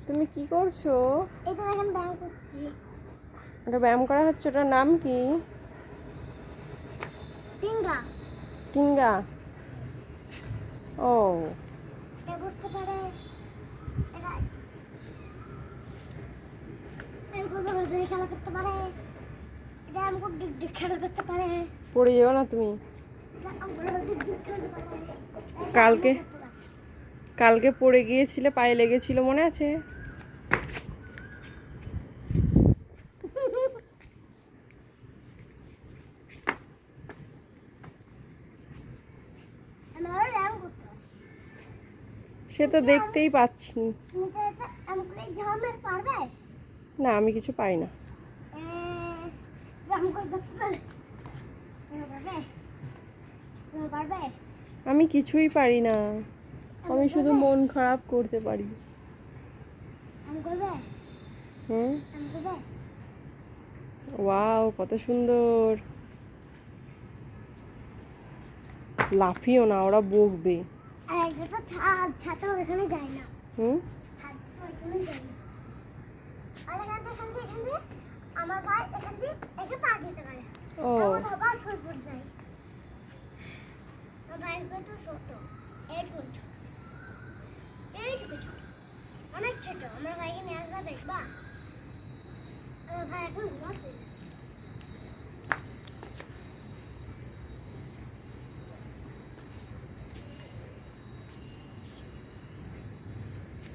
তুমি কি করছো? এই তো এখন ব্যায়াম করছি। ওটা ব্যায়াম করা হচ্ছে, ওটার নাম কি? টিঙ্গা। টিঙ্গা। ও এটা বুঝতে পারে এটা এরকম ধরে খেলা করতে পারে। এটা আমাকে ডিগ ডিগ খেলা করতে পারে। পড়ে যাও না তুমি। এটা আমাকে ডিগ ডিগ খেলতে পারে। কালকে কালকে পড়ে গিয়েছিলে, পায়ে লেগেছিল, মনে আছে? আমার ব্যায়াম করতে হয়। সে তো দেখতেই পাচ্ছি। তুমি তো এটা আমাকে ঝামের পারবে? না, আমি কিছু পাই না। ব্যায়াম করতে পারবে? পারবে? পারবে? আমি কিছুই পারি না, আমি শুধু মন খারাপ করতে পারি। আমি করবে? হুম। আমি করবে? ওয়াও, কত সুন্দর। লাফিও না, ওরা বকবে। আর একটা তো ছাতা ওখানে যায় না। হুম। ছাতা ওখানে যায় না। আর এখান দিয়ে আমার ভাই এখান দিয়ে একে পা দিতে পারে। ও আমার ধবা শুয়ে পড়ে যায়। আমার ভাই কত ছোট, এইটুকু ছোট, এইটুকু ছোট, অনেক ছোট। আমার ভাইকে নিয়ে আসবা দেখবা? আমার ভাই এখন ঘুমাচ্ছে।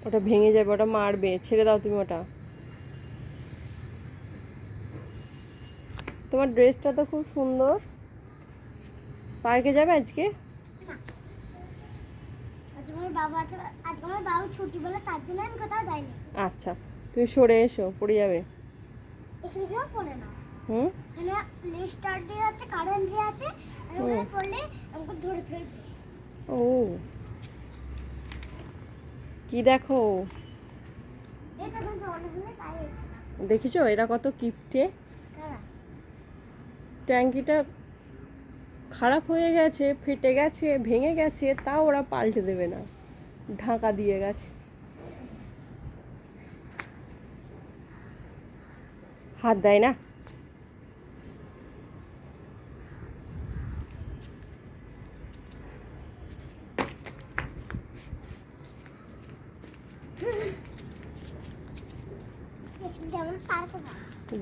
ওটা ভেঙে যাবে, ওটা মারবে, ছেড়ে দাও তুমি ওটা। তোমার ড্রেসটা তো খুব সুন্দর। পার্কে যাবে আজকে? আজকে আমার বাবু ছুটি বলে তার জন্য আমি কোথাও যাইনি। আচ্ছা, তুমি সরে এসো, পড়ে যাবে। এখানে কেউ পড়ে না। হুম। এখানে লিস্টার দিয়ে আছে, কারেন্ট দিয়ে আছে। আর ওখানে পড়লে আমাকে ধরে ফেলবে। ও কি দেখো, এটা কিন্তু অনেক সময় তাই হচ্ছে না। দেখিছো এরা কত কিপটে। কারা? ট্যাঙ্কিটা খারাপ হয়ে গেছে, ফেটে গেছে, ভেঙে গেছে, তাও ওরা পাল্টে দেবে না, ঢাকা দিয়ে গেছে। হাত দেয় না। এখানে যেমন পার্কে না।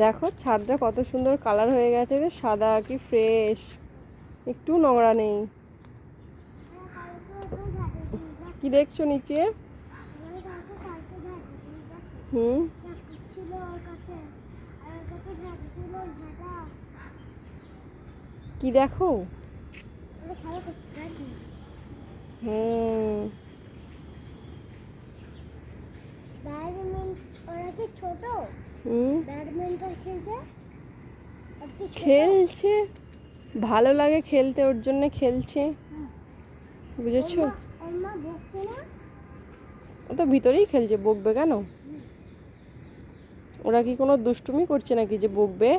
দেখো ছাদটা কত সুন্দর কালার হয়ে গেছে, যে সাদা কি ফ্রেশ, একটু নোংরা নেই। কি দেখছো নিচে? হুম। কি দেখো? হুম। ছোট হুম। ব্যাডমিন্টন খেলছে। খেলছে, ভালো লাগে খেলতে, ওর জন্য খেলছে, বুঝেছো? ওর মা বকছে না? ও তো ভিতরেই খেলছে, বকবে কেন? ওরা কি কোনো দুষ্টুমি করছে নাকি যে বকবে?